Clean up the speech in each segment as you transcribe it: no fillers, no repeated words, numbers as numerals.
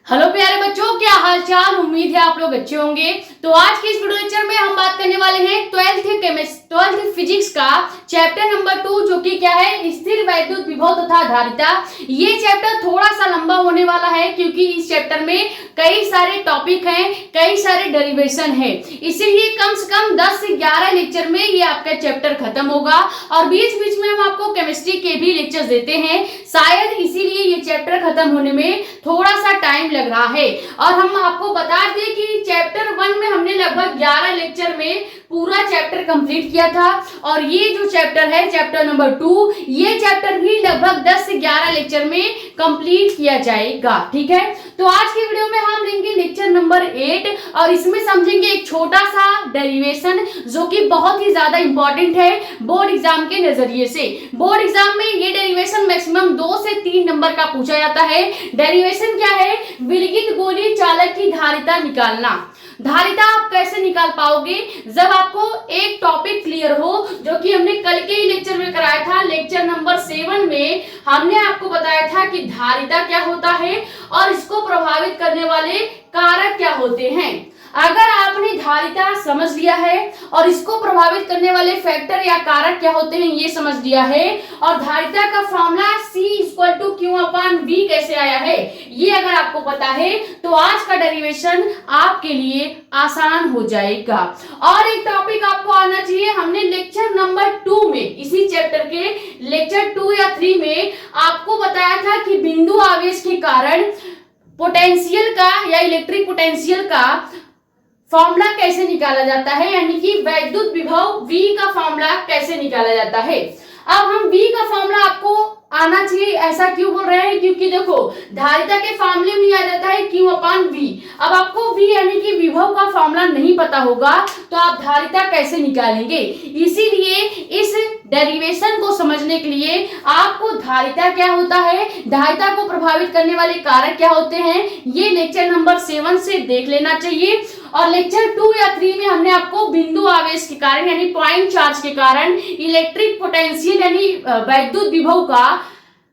Hello प्यारे बच्चों, क्या हाल चाल। उम्मीद है आप लोग अच्छे होंगे। तो आज के इस वीडियो लेक्चर में हम बात करने वाले हैं 12th फिजिक्स का चैप्टर नंबर 2, जो कि क्या है, स्थिर वैद्युत विभव तथा धारिता। ये चैप्टर थोड़ा सा लंबा होने वाला है क्योंकि इस चैप्टर में कई सारे टॉपिक हैं, कई सारे डेरिवेशन है, इसीलिए कम से कम 10 से 11 लेक्चर में ये आपका चैप्टर खत्म होगा। और बीच बीच में हम आपको केमिस्ट्री के भी लेक्चर देते हैं, शायद इसीलिए ये चैप्टर खत्म होने में थोड़ा सा टाइम लग रहा है। और हम आपको बता दें कि चैप्टर 1 में हमने लगभग 11 लेक्चर में पूरा चैप्टर कंप्लीट किया था, और ये जो चैप्टर है चैप्टर नंबर 2, ये चैप्टर भी लगभग 10 से 11 लेक्चर में कंप्लीट किया जाएगा। ठीक है, तो आज की वीडियो में हम लेंगे लेक्चर नंबर 8 और इसमें समझेंगे एक छोटा सा डेरिवेशन जो कि बहुत ही ज्यादा इंपॉर्टेंट है बोर्ड एग्जाम के नजरिए से। बोर्ड एग्जाम में ये डेरिवेशन मैक्सिमम 2 से 3 नंबर का पूछा जाता है। डेरिवेशन क्या है? विलगित गोलीय चालक की धारिता निकालना। धारिता आप कैसे निकाल पाओगे? जब आपको एक टॉपिक क्लियर हो, जो कि हमने कल के ही लेक्चर में कराया था। लेक्चर नंबर 7 में हमने आपको बताया था कि धारिता क्या होता है और इसको प्रभावित करने वाले कारक क्या होते हैं। अगर आपने धारिता समझ लिया है और इसको प्रभावित करने वाले फैक्टर या कारक क्या होते हैं ये समझ लिया है, और धारिता का फॉर्मूला C=Q/V कैसे आया है ये अगर आपको पता है, तो आज का डेरिवेशन आपके लिए आसान हो जाएगा। और एक टॉपिक आपको आना चाहिए, हमने लेक्चर नंबर 2 में, इसी चैप्टर के लेक्चर 2 या 3 में आपको बताया था कि बिंदु आवेश के कारण पोटेंशियल का या इलेक्ट्रिक पोटेंशियल का फॉर्मूला कैसे निकाला जाता है, यानी कि वैद्युत विभव V का फॉर्मूला कैसे निकाला जाता है। अब हम V का फॉर्मूला आपको आना चाहिए, ऐसा क्यों बोल रहे हैं? क्योंकि देखो धारिता के फॉर्मूले में आ जाता है Q/V। अब आपको V यानी कि विभव का फॉर्मूला नहीं पता होगा तो आप धारिता कैसे निकालेंगे? इसीलिए इस डेरिवेशन को समझने के लिए आपको धारिता क्या होता है, धारिता को प्रभावित करने वाले कारक क्या होते हैं, ये लेक्चर नंबर 7 से देख लेना चाहिए। और लेक्चर 2 या 3 में हमने आपको बिंदु आवेश के कारण यानी पॉइंट चार्ज के कारण इलेक्ट्रिक पोटेंशियल यानी वैद्युत विभव का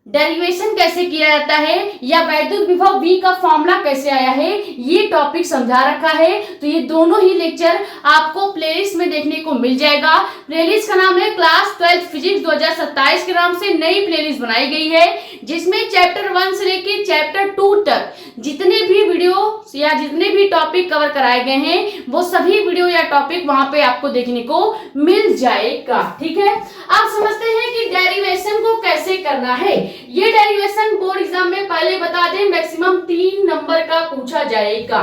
डेरिवेशन कैसे किया जाता है या वैद्युत विभव V का फॉर्मूला कैसे आया है, ये टॉपिक समझा रखा है। तो ये दोनों ही लेक्चर आपको प्लेलिस्ट में देखने को मिल जाएगा। प्लेलिस्ट का नाम है क्लास 12 फिजिक्स 2027 के नाम से नई प्लेलिस्ट बनाई गई है, जिसमें चैप्टर 1 से लेकर चैप्टर 2 तक जितने भी वीडियो या जितने भी टॉपिक कवर कराए गए हैं वो सभी वीडियो या टॉपिक वहां पे आपको देखने को मिल जाएगा। ठीक है, अब समझते हैं कि डेरिवेशन को कैसे करना है। ये डेरिवेशन बोर्ड एग्जाम में पहले बता दें मैक्सिमम 3 नंबर का पूछा जाएगा।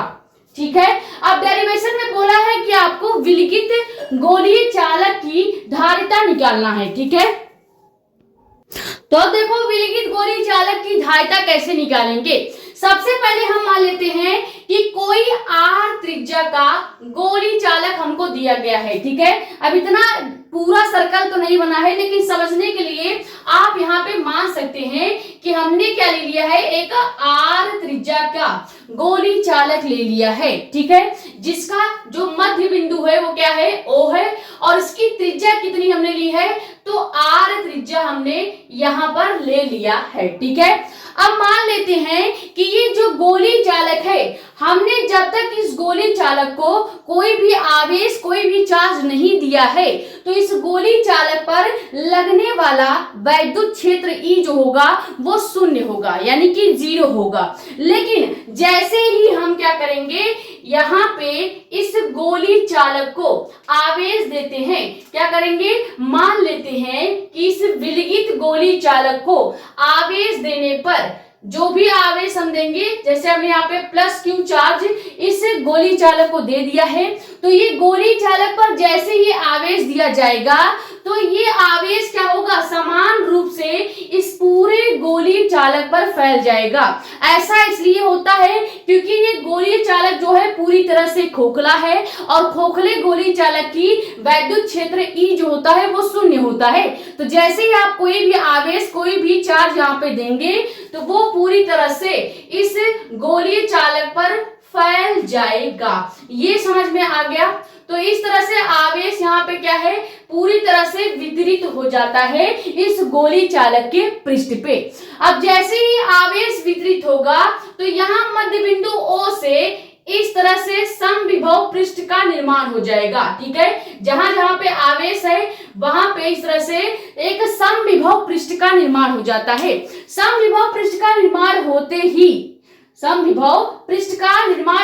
ठीक है, अब डेरिवेशन में बोला है कि आपको विलगित गोलीय चालक की धारिता निकालना है। ठीक है, तो अब देखो विलगित गोलीय चालक की धारिता कैसे निकालेंगे। सबसे पहले हम मान लेते हैं कि कोई R त्रिज्या का गोलीय चालक हमको दिया गया है। ठीक है, अब इतना पूरा सर्कल तो नहीं बना है, लेकिन समझने के लिए आप यहाँ पे मान सकते हैं कि हमने क्या ले लिया है, एक R त्रिज्या का गोलीय चालक ले लिया है। ठीक है, जिसका जो मध्य बिंदु है वो क्या है, O है, और इसकी त्रिज्या कितनी हमने ली है, तो R त्रिज्या हमने यहाँ पर ले लिया है। ठीक है, अब मान लेते हैं कि ये जो गोलीय चालक है, हमने जब तक इस गोलीय चालक को कोई भी आवेश कोई भी चार्ज नहीं दिया है, तो इस गोलीय चालक पर लगने वाला वैद्युत क्षेत्र E जो होगा वो शून्य होगा, यानी कि 0 होगा। लेकिन जैसे ही हम क्या करेंगे, यहाँ पे इस गोलीय चालक को आवेश देते हैं, क्या करेंगे, मान लेते हैं कि इस विलगित गोलीय चालक को आवेश देने पर जो भी आवेश हम देंगे, जैसे हमने यहाँ पे +Q चार्ज इस गोलीय चालक को दे दिया है, तो ये गोलीय चालक पर जैसे ही आवेश दिया जाएगा तो ये आवेश क्या होगा, समान रूप से इस पूरे गोलीय चालक पर फैल जाएगा। ऐसा इसलिए होता है क्योंकि ये गोलीय चालक जो है पूरी तरह से खोखला है, और खोखले गोलीय चालक की वैद्युत क्षेत्र E जो होता है वो शून्य होता है। तो जैसे ही आप कोई भी आवेश कोई भी चार्ज यहाँ पे देंगे तो वो पूरी तरह से इस गोलीय चालक पर फैल जाएगा। ये समझ में आ गया। तो इस तरह से आवेश यहाँ पे क्या है, पूरी तरह से वितरित हो जाता है इस गोलीय चालक के पृष्ठ पे। अब जैसे ही आवेश वितरित होगा तो यहाँ मध्य बिंदु O से इस तरह से समविभव पृष्ठ का निर्माण हो जाएगा। ठीक है, जहां जहां पे आवेश है वहां पे इस तरह से एक समविभव पृष्ठ का निर्माण हो जाता है। समविभव पृष्ठ का निर्माण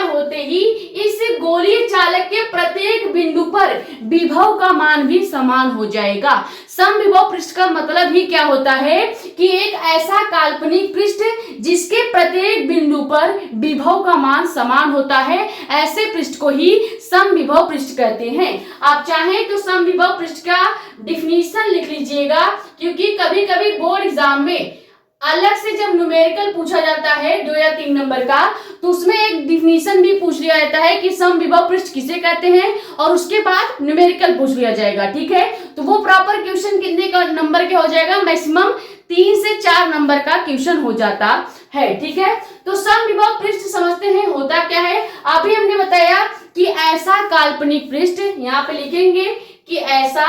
होते ही इस गोलीय चालक के प्रत्येक बिंदु पर विभव का मान भी समान हो जाएगा। समविभव पृष्ठ का मतलब ही क्या होता है कि एक ऐसा काल्पनिक पृष्ठ जिसके प्रत्येक बिंदु पर विभव का मान समान होता है, ऐसे पृष्ठ को ही समविभव पृष्ठ कहते हैं। आप चाहें तो समविभव पृष्ठ का डिफिनीशन लिख लीजिएगा, क्योंकि कभी कभी बोर्ड एग्जाम में अलग से जब न्यूमेरिकल पूछा जाता है 2 या 3 नंबर का, तो उसमें एक डिफिनीशन भी पूछ लिया जाता है कि समविभव पृष्ठ किसे कहते हैं, और उसके बाद न्यूमेरिकल पूछ लिया जाएगा। ठीक है, तो वो प्रॉपर क्वेश्चन कितने का नंबर के हो जाएगा, मैक्सिमम 3 से 4 नंबर का क्वेश्चन हो जाता है। ठीक है, तो समविभव पृष्ठ समझते हैं होता क्या है। अभी हमने बताया कि ऐसा काल्पनिक पृष्ठ, यहाँ पे लिखेंगे कि ऐसा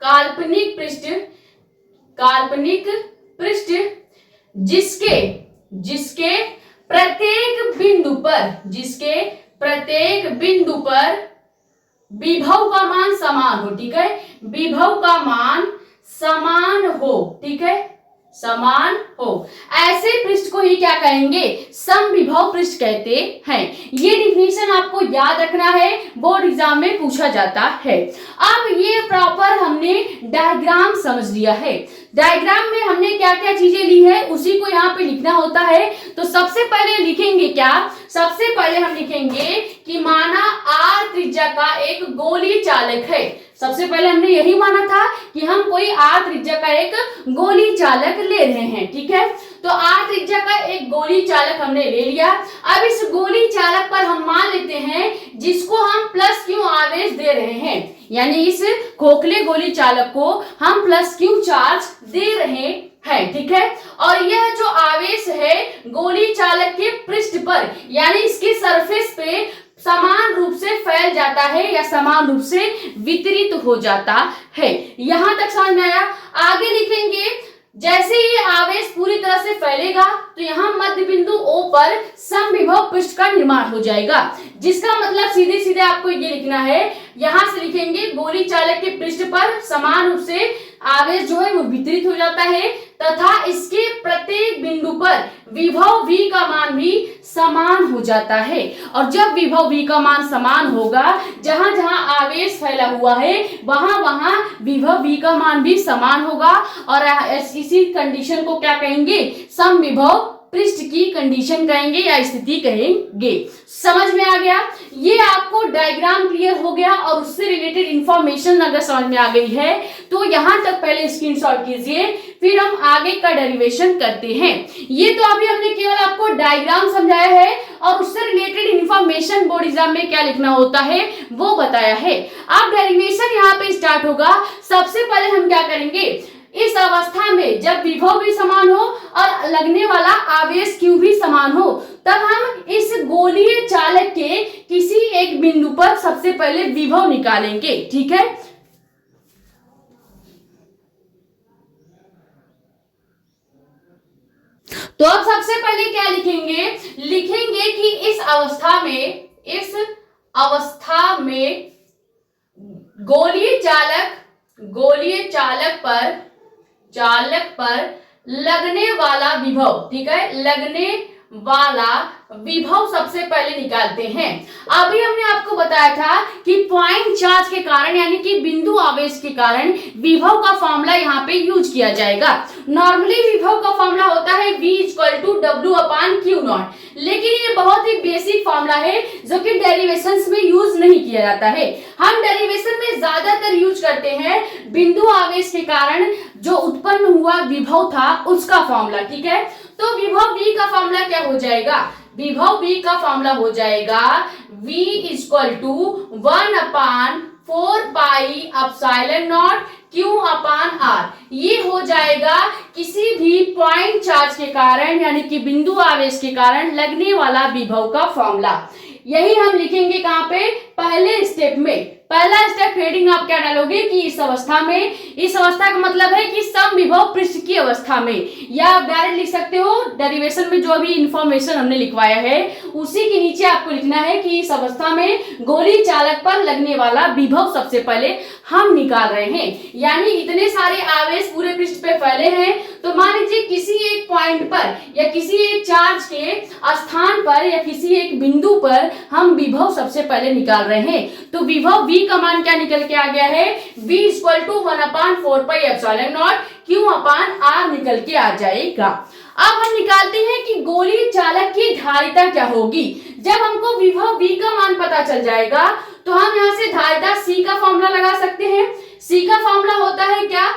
काल्पनिक पृष्ठ जिसके प्रत्येक बिंदु पर विभव का मान समान हो। ठीक है, विभव का मान समान हो। ठीक है, समान हो, ऐसे पृष्ठ को ही क्या कहेंगे, समविभव पृष्ठ कहते हैं। ये डिफिनीशन आपको याद रखना है, बोर्ड एग्जाम में पूछा जाता है। अब ये प्रॉपर हमने डायग्राम समझ लिया है। डायग्राम में हमने क्या क्या चीजें ली है उसी को यहाँ पे लिखना होता है। तो सबसे पहले लिखेंगे क्या, सबसे पहले हम लिखेंगे कि माना R त्रिज्या का एक गोलीय चालक है। सबसे पहले हमने यही माना था कि हम कोई R त्रिज्या का एक गोलीय चालक ले रहे हैं। ठीक है, तो R त्रिज्या का एक गोलीय चालक हमने ले लिया। अब इस गोलीय चालक पर हम मान लेते हैं जिसको हम प्लस क्यू आवेश दे रहे हैं, यानी इस खोखले गोलीय चालक को हम प्लस क्यू चार्ज दे रहे हैं। ठीक है, और यह जो आवेश है गोलीय चालक के पृष्ठ पर, यानी इसके सरफेस पे समान रूप से फैल जाता है या समान रूप से वितरित हो जाता है। यहां तक समझ में आया। आगे लिखेंगे जैसे ही आवेश पूरी तरह से फैलेगा तो यहाँ मध्य बिंदु O पर समविभव पृष्ठ का निर्माण हो जाएगा, जिसका मतलब सीधे सीधे आपको ये लिखना है। यहां से लिखेंगे गोलीय चालक के पृष्ठ पर समान रूप से आवेश जो है वो वितरित हो जाता है तथा इसके प्रत्येक बिंदु पर विभव V का मान भी समान हो जाता है। और जब विभव V का मान समान होगा, जहां जहां आवेश फैला हुआ है वहां वहां विभव V का मान भी समान होगा, और इसी कंडीशन को क्या कहेंगे, समविभव पृष्ठ की कंडीशन कहेंगे या स्थिति कहेंगे। समझ में आ गया। ये आपको डायग्राम क्लियर हो गया और उससे रिलेटेड इंफॉर्मेशन अगर समझ में आ गई है तो यहां तक पहले स्क्रीनशॉट कीजिए, फिर हम आगे का डेरिवेशन करते हैं। ये तो अभी हमने केवल आपको डायग्राम समझाया है और उससे रिलेटेड इंफॉर्मेशन बोर्ड एग्जाम में क्या लिखना होता है वो बताया है। अब डेरिवेशन यहाँ पे स्टार्ट होगा। सबसे पहले हम क्या करेंगे, इस अवस्था में जब विभव भी समान हो और लगने वाला आवेश Q भी समान हो, तब हम इस गोलीय चालक के किसी एक बिंदु पर सबसे पहले विभव निकालेंगे। ठीक है, तो अब सबसे पहले क्या लिखेंगे, लिखेंगे कि इस अवस्था में गोलीय चालक पर लगने वाला विभव, ठीक है, लगने वाला विभव सबसे पहले निकालते हैं। अभी हमने आपको बताया था कि पॉइंट चार्ज के कारण यानी कि बिंदु आवेश के कारण विभव का फॉर्मूला यहाँ पे यूज किया जाएगा। नॉर्मली विभव का फॉर्मूला होता है V = W/Q0, लेकिन ये बहुत ही बेसिक फॉर्मूला है जो कि डेरिवेशंस में यूज नहीं किया जाता है। हम डेरिवेशन में ज्यादातर यूज करते हैं बिंदु आवेश के कारण जो उत्पन्न हुआ विभव था उसका फॉर्मूला। ठीक है, तो विभव V का फॉर्मूला क्या हो जाएगा, विभव V का फॉर्मूला हो जाएगा V = 1/4 πε0 Q/R। ये हो जाएगा किसी भी पॉइंट चार्ज के कारण यानी कि बिंदु आवेश के कारण लगने वाला विभव का फॉर्मूला। यही हम लिखेंगे कहाँ पे, पहले स्टेप में पहला स्टेप हेडिंग आप क्या डालोगे कि इस अवस्था में, इस अवस्था का मतलब है कि समविभव पृष्ठ की अवस्था में, या आप डायरेक्ट लिख सकते हो डेरिवेशन में जो भी इंफॉर्मेशन हमने लिखवाया है उसी के नीचे आपको लिखना है कि इस अवस्था में गोली चालक पर लगने वाला विभव सबसे पहले हम निकाल रहे हैं। यानी इतने सारे आवेश पूरे पृष्ठ पे फैले हैं, तो मान लीजिए किसी एक पॉइंट पर या किसी एक चार्ज के स्थान पर या किसी एक बिंदु पर हम विभव सबसे पहले निकाल रहे हैं। तो विभव V का मान क्या निकल के आ गया है, V equal to 1/4 pi epsilon naught Q/R निकल के आ जाएगा। अब हम निकालते हैं कि गोली चालक की धारिता क्या होगी। जब हमको विभव V का मान पता चल जाएगा तो हम यहाँ से धारिता C का फॉर्मूला लगा सकते हैं। C का फॉर्मूला होता है क्या,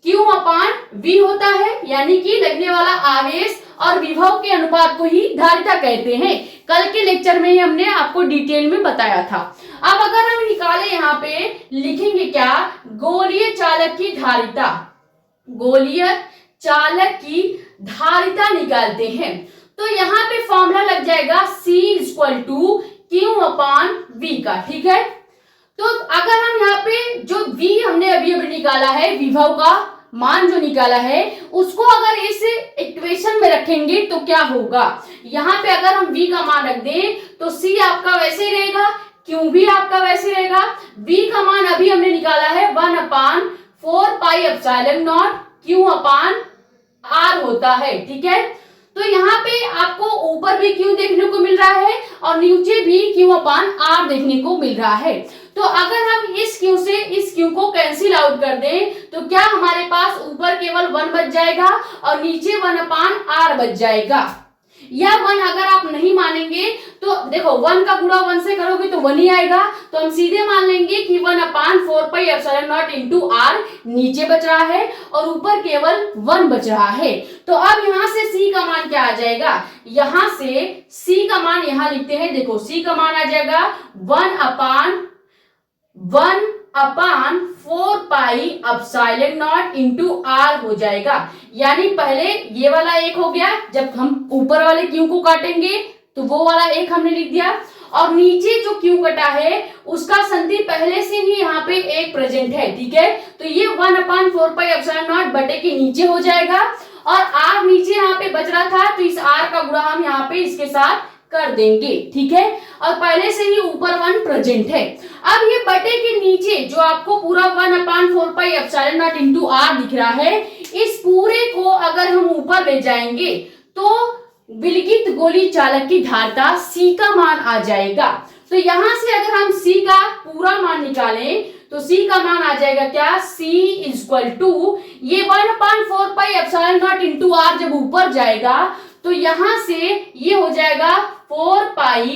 Q/V होता है, यानी कि लगने वाला आवेश और विभव के अनुपात को ही धारिता कहते हैं। कल के लेक्चर में ही हमने आपको डिटेल में बताया था। अब अगर हम निकाले यहाँ पे लिखेंगे क्या, गोलीय चालक की धारिता, गोलीय चालक की धारिता निकालते हैं तो यहाँ पे फॉर्मूला लग जाएगा C इक्वल टू Q/V का। ठीक है, तो अगर हम यहाँ पे जो V हमने अभी अभी निकाला है, विभव का मान जो निकाला है, उसको अगर इस इक्वेशन में रखेंगे तो क्या होगा, यहाँ पे अगर हम V का मान रख दें तो C आपका वैसे ही रहेगा, Q भी आपका वैसे रहेगा। V का मान अभी हमने निकाला है 1/4 पाई एप्सिलॉन नॉट Q/R होता है। ठीक है, तो यहाँ पे आपको ऊपर भी Q देखने को मिल रहा है और नीचे भी Q/R देखने को मिल रहा है। तो अगर हम इस Q से इस Q को कैंसिल आउट कर दें तो क्या हमारे पास ऊपर केवल 1 बच जाएगा और नीचे 1/R बच जाएगा। या 1 अगर आप नहीं मानेंगे तो देखो 1 का गुणा 1 से करोगे तो 1 ही आएगा, तो हम सीधे मान लेंगे कि 1/4 pi epsilon naught into R नीचे बच रहा है और ऊपर केवल 1 बच रहा है। तो अब यहाँ से C का मान क्या आ जाएगा, यहाँ से C का मान यहाँ लिखते हैं, देखो C का मान आ जाएगा 1/4 pi epsilon naught into R हो जाएगा। यानी पहले ये वाला एक हो गया, जब हम ऊपर वाले Q को काटेंगे तो वो वाला एक हमने लिख दिया, और नीचे जो Q कटा है उसका संधि पहले से ही यहाँ पे एक प्रेजेंट है। ठीक है, तो ये 1/4 पाई एप्सिलॉन नॉट बटे के नीचे हो जाएगा और R नीचे यहाँ पे बच रहा था तो इस R का गुणा हम यहाँ पे इसके साथ कर देंगे। ठीक है, और पहले से ही ऊपर 1 प्रेजेंट है। अब ये बटे के नीचे जो आपको पूरा 1/4 pi epsilon naught into R दिख रहा है, इस पूरे को अगर हम ऊपर ले जाएंगे तो विलगित गोली चालक की धारिता C का मान आ जाएगा। तो यहां से अगर हम C का पूरा मान निकालें तो C का मान आ जाएगा क्या, C इक्वल टू ये 1/4 pi epsilon naught into R जब ऊपर जाएगा तो यहां से ये हो जाएगा 4 pi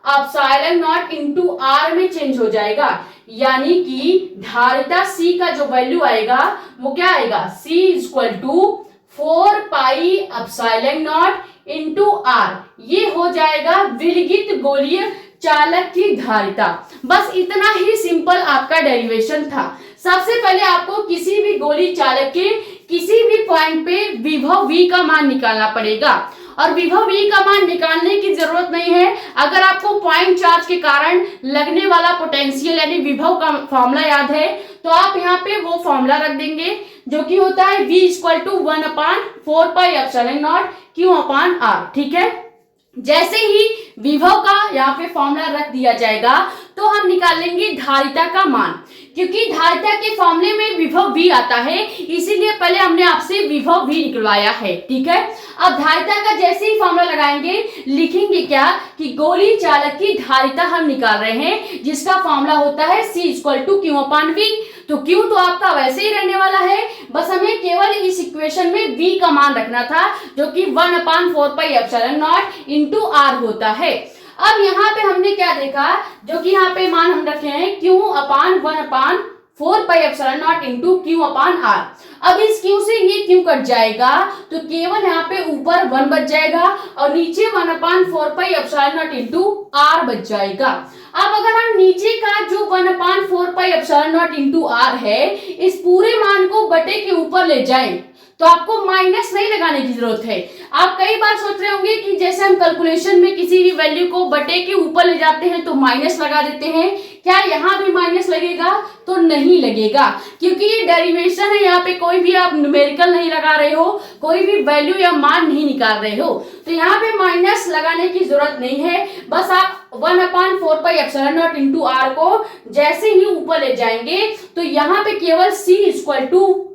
epsilon naught into R में चेंज हो जाएगा। यानी कि धारिता C का जो वैल्यू आएगा वो क्या आएगा, C equal to 4 pi epsilon naught into R। ये हो जाएगा विलगित गोलीय चालक की धारिता। बस इतना ही सिंपल आपका डेरिवेशन था। सबसे पहले आपको किसी भी गोली चालक के किसी भी पॉइंट पे विभव V का मान निकालना पड़ेगा, और विभव V का मान निकालने की जरूरत नहीं है। अगर आपको पॉइंट चार्ज के कारण लगने वाला पोटेंशियल यानी विभव का फॉर्मूला याद है तो आप यहाँ पे वो फॉर्मूला रख देंगे जो कि होता है V equal to 1/4 pi epsilon naught Q/R। ठीक है, जैसे ही विभव का यहाँ पे फॉर्मूला रख दिया जाएगा तो हम निकाल लेंगे धारिता का मान, क्योंकि धारिता के फॉर्मूले में विभव V आता है, इसीलिए पहले हमने आपसे विभव V निकलवाया है। ठीक है, अब धारिता का जैसे ही फॉर्मूला लगाएंगे लिखेंगे क्या कि गोली चालक की धारिता हम निकाल रहे हैं, जिसका फॉर्मूला होता है C इक्वल टू Q/V। तो Q तो आपका वैसे ही रहने वाला है, बस हमें केवल इस इक्वेशन में V का मान रखना था जो कि 1/4 pi epsilon naught into R होता है। अब यहाँ पे हमने क्या देखा, जो कि यहाँ पे मान हम रखे हैं Q/1/4 पाई एप्सिलॉन नॉट इंटू Q/R। अब इस Q से ये Q कट जाएगा तो केवल यहाँ पे ऊपर 1 बच जाएगा और नीचे 1/4 pi epsilon naught into R बच जाएगा। अब अगर हम नीचे का जो 1/4 pi epsilon naught into R है, इस पूरे मान को बटे के ऊपर ले जाएं तो आपको माइनस नहीं लगाने की जरूरत है। आप कई बार सोच रहे होंगे कि जैसे हम कैलकुलेशन में किसी भी वैल्यू को बटे के ऊपर ले जाते हैं तो माइनस लगा देते हैं, क्या यहाँ भी माइनस लगेगा? तो नहीं लगेगा, क्योंकि ये डेरिवेशन है, यहाँ पे कोई भी आप न्यूमेरिकल नहीं लगा रहे हो, कोई भी वैल्यू या मान नहीं निकाल रहे हो, तो यहाँ पे माइनस लगाने की जरूरत नहीं है। बस आप 1/4πε0 इंटू आर को जैसे ही ऊपर ले जाएंगे तो यहाँ पे केवल c equal to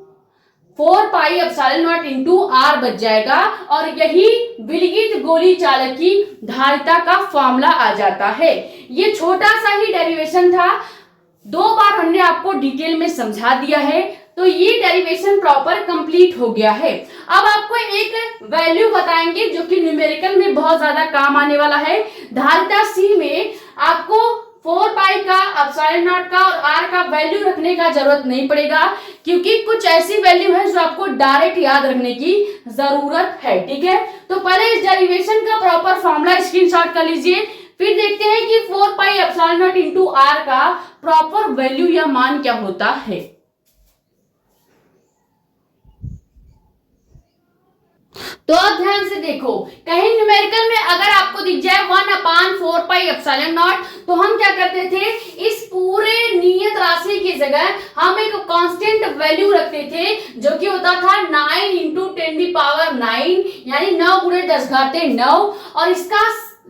4πε0 into r बच जाएगा, और यही विलगित गोली चालक की धारिता का फॉर्मूला आ जाता है। ये छोटा सा ही डेरिवेशन था, 2 बार हमने आपको डिटेल में समझा दिया है, तो ये डेरिवेशन प्रॉपर कंप्लीट हो गया है। अब आपको एक वैल्यू बताएंगे जो कि न्यूमेरिकल में बहुत ज्यादा काम आने वाला है। धारिता सी में आपको 4π का, ε0 का और r का वैल्यू रखने का जरूरत नहीं पड़ेगा, क्योंकि कुछ ऐसी वैल्यू है जो आपको डायरेक्ट याद रखने की जरूरत है। ठीक है, तो पहले इस डेरिवेशन का प्रॉपर फॉर्मूला स्क्रीनशॉट कर लीजिए, फिर देखते हैं कि 4πε0 इंटू आर का प्रॉपर वैल्यू या मान क्या होता है। तो अब ध्यान से देखो, कहीं न्यूमेरिकल में अगर आपको दिख जाए 1/4πε0, तो हम क्या करते थे, इस पूरे नियत राशि की जगह हम एक कांस्टेंट वैल्यू रखते थे जो कि होता था 9 इंटू 10⁹, यानी 9 गुणे 10⁹, और इसका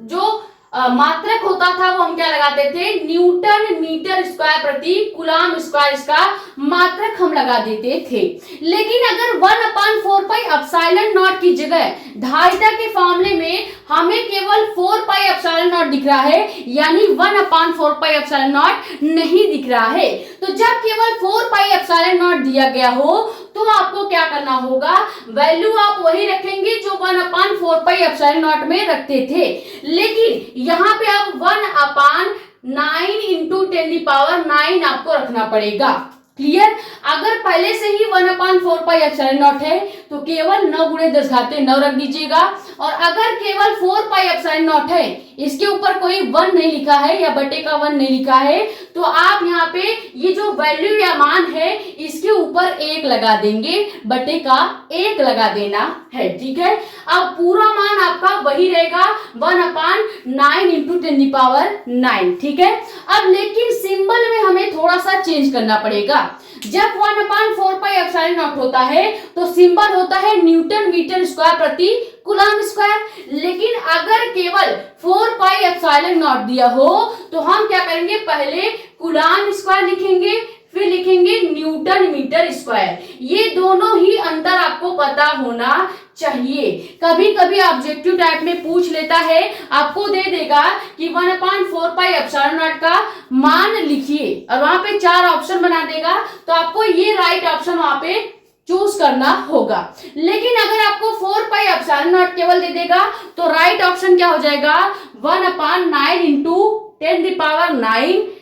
जो मात्रक होता था वो हम क्या लगाते थे, न्यूटन मीटर स्क्वायर प्रति कूलम स्क्वायर, इसका मात्रक हम लगा देते थे। लेकिन अगर 1/4πε0 की जगह धारिता के फॉर्मूले में हमें केवल 4πε0 दिख रहा है, यानी 1/4πε0 नहीं दिख रहा है, तो जब केवल 4πε0 दिया गया हो तो आपको क्या करना होगा, वैल्यू आप वही रखेंगे जो 1/4πε0 में रखते थे। लेकिन यहाँ पे अब 1/9 इंटू 10⁹ आपको रखना पड़ेगा। क्लियर? अगर पहले से ही 1/4πε0 है तो केवल 9 गुणे 10⁹ रख दीजिएगा, और अगर केवल 4πε0 है, इसके ऊपर कोई 1 नहीं लिखा है या बटे का 1 नहीं लिखा है, तो आप यहाँ पे ये जो वैल्यू या मान है इसके ऊपर 1 लगा देंगे, बटे का 1 लगा देना है। ठीक है, अब पूरा मान आपका वही रहेगा 1/9 इंटू 10⁹। ठीक है, अब लेकिन सिंबल में हमें थोड़ा सा चेंज करना पड़ेगा। जब 1/4πε0 होता है तो सिंबल होता है न्यूटन मीटर स्क्वायर प्रति कूलम स्क्वायर, लेकिन अगर केवल 4πε0 दिया हो तो हम क्या करेंगे, पहले कूलम स्क्वायर लिखेंगे, फिर लिखेंगे न्यूटन मीटर स्क्वायर। ये दोनों ही अंतर आपको पता होना चाहिए। कभी कभी ऑब्जेक्टिव टाइप में पूछ लेता है, आपको दे देगा कि 1/4πε0 का मान लिखिए, और वहां पे 4 ऑप्शन बना देगा, तो आपको ये राइट ऑप्शन वहां पे चूज करना होगा। लेकिन अगर आपको 4πε0 केवल दे देगा तो राइट ऑप्शन क्या हो जाएगा, 1/9 इंटू 10⁹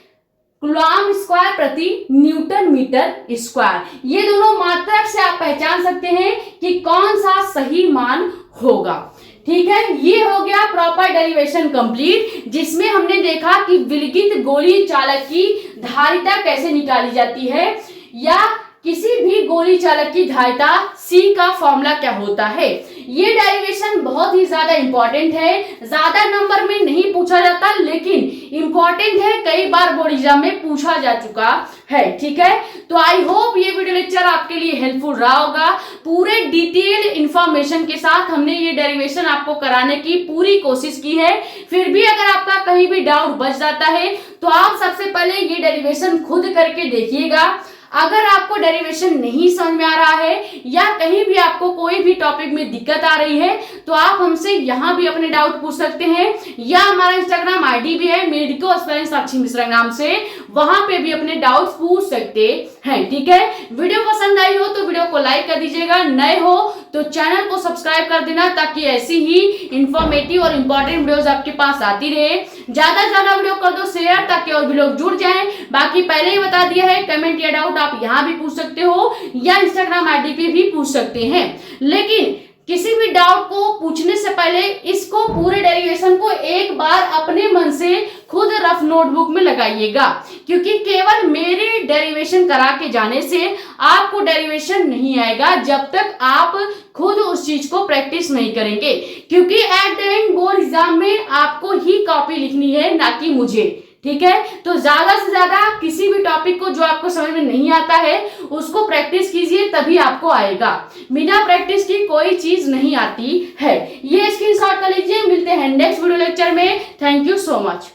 कूलम स्क्वायर प्रति न्यूटन मीटर स्क्वायर। ये दोनों मात्रक से आप पहचान सकते हैं कि कौन सा सही मान होगा। ठीक है, ये हो गया प्रॉपर डेरिवेशन कंप्लीट, जिसमें हमने देखा कि विलगित गोली चालक की धारिता कैसे निकाली जाती है, या किसी भी गोली चालक की धारिता C का फॉर्मूला क्या होता है। ये डेरिवेशन बहुत ही ज्यादा इंपॉर्टेंट है, ज्यादा नंबर में नहीं पूछा जाता, लेकिन इंपॉर्टेंट है, कई बार बोर्ड एग्जाम में पूछा जा चुका है। ठीक है, तो आई होप ये वीडियो लेक्चर आपके लिए हेल्पफुल रहा होगा। पूरे डिटेल इंफॉर्मेशन के साथ हमने ये डेरिवेशन आपको कराने की पूरी कोशिश की है। फिर भी अगर आपका कहीं भी डाउट बच जाता है तो आप सबसे पहले ये डेरिवेशन खुद करके देखिएगा। अगर आपको डेरिवेशन नहीं समझ में आ रहा है या कहीं भी आपको कोई भी टॉपिक में दिक्कत आ रही है तो आप हमसे यहाँ भी अपने डाउट पूछ सकते हैं, या हमारा इंस्टाग्राम आईडी भी है मेडिको स्पेलिंग साक्षी मिश्रा नाम से, वहां पे भी अपने डाउट पूछ सकते हैं। ठीक है, वीडियो पसंद आई हो तो वीडियो को लाइक कर दीजिएगा, नए हो तो चैनल को सब्सक्राइब कर देना, ताकि ऐसी ही इंफॉर्मेटिव और इंपॉर्टेंट वीडियोस आपके पास आती रहे। ज्यादा से ज्यादा वीडियो कर दो शेयर, ताकि और भी लोग जुड़ जाएं। बाकी पहले ही बता दिया है, कमेंट या डाउट आप यहाँ भी पूछ सकते हो या इंस्टाग्राम आईडी पे भी पूछ सकते हैं। लेकिन किसी भी डाउट को पूछने से पहले इसको पूरे डेरिवेशन को एक बार अपने मन से खुद रफ नोटबुक में लगाइएगा, क्योंकि केवल मेरे डेरिवेशन करा के जाने से आपको डेरिवेशन नहीं आएगा जब तक आप खुद उस चीज को प्रैक्टिस नहीं करेंगे। क्योंकि at the end board exam में आपको ही कॉपी लिखनी है, ना कि मुझे। ठीक है, तो ज्यादा से ज्यादा किसी भी टॉपिक को जो आपको समझ में नहीं आता है उसको प्रैक्टिस कीजिए, तभी आपको आएगा। बिना प्रैक्टिस की कोई चीज नहीं आती है। ये स्क्रीनशॉट कर लीजिए। मिलते हैं नेक्स्ट वीडियो लेक्चर में। Thank you so much.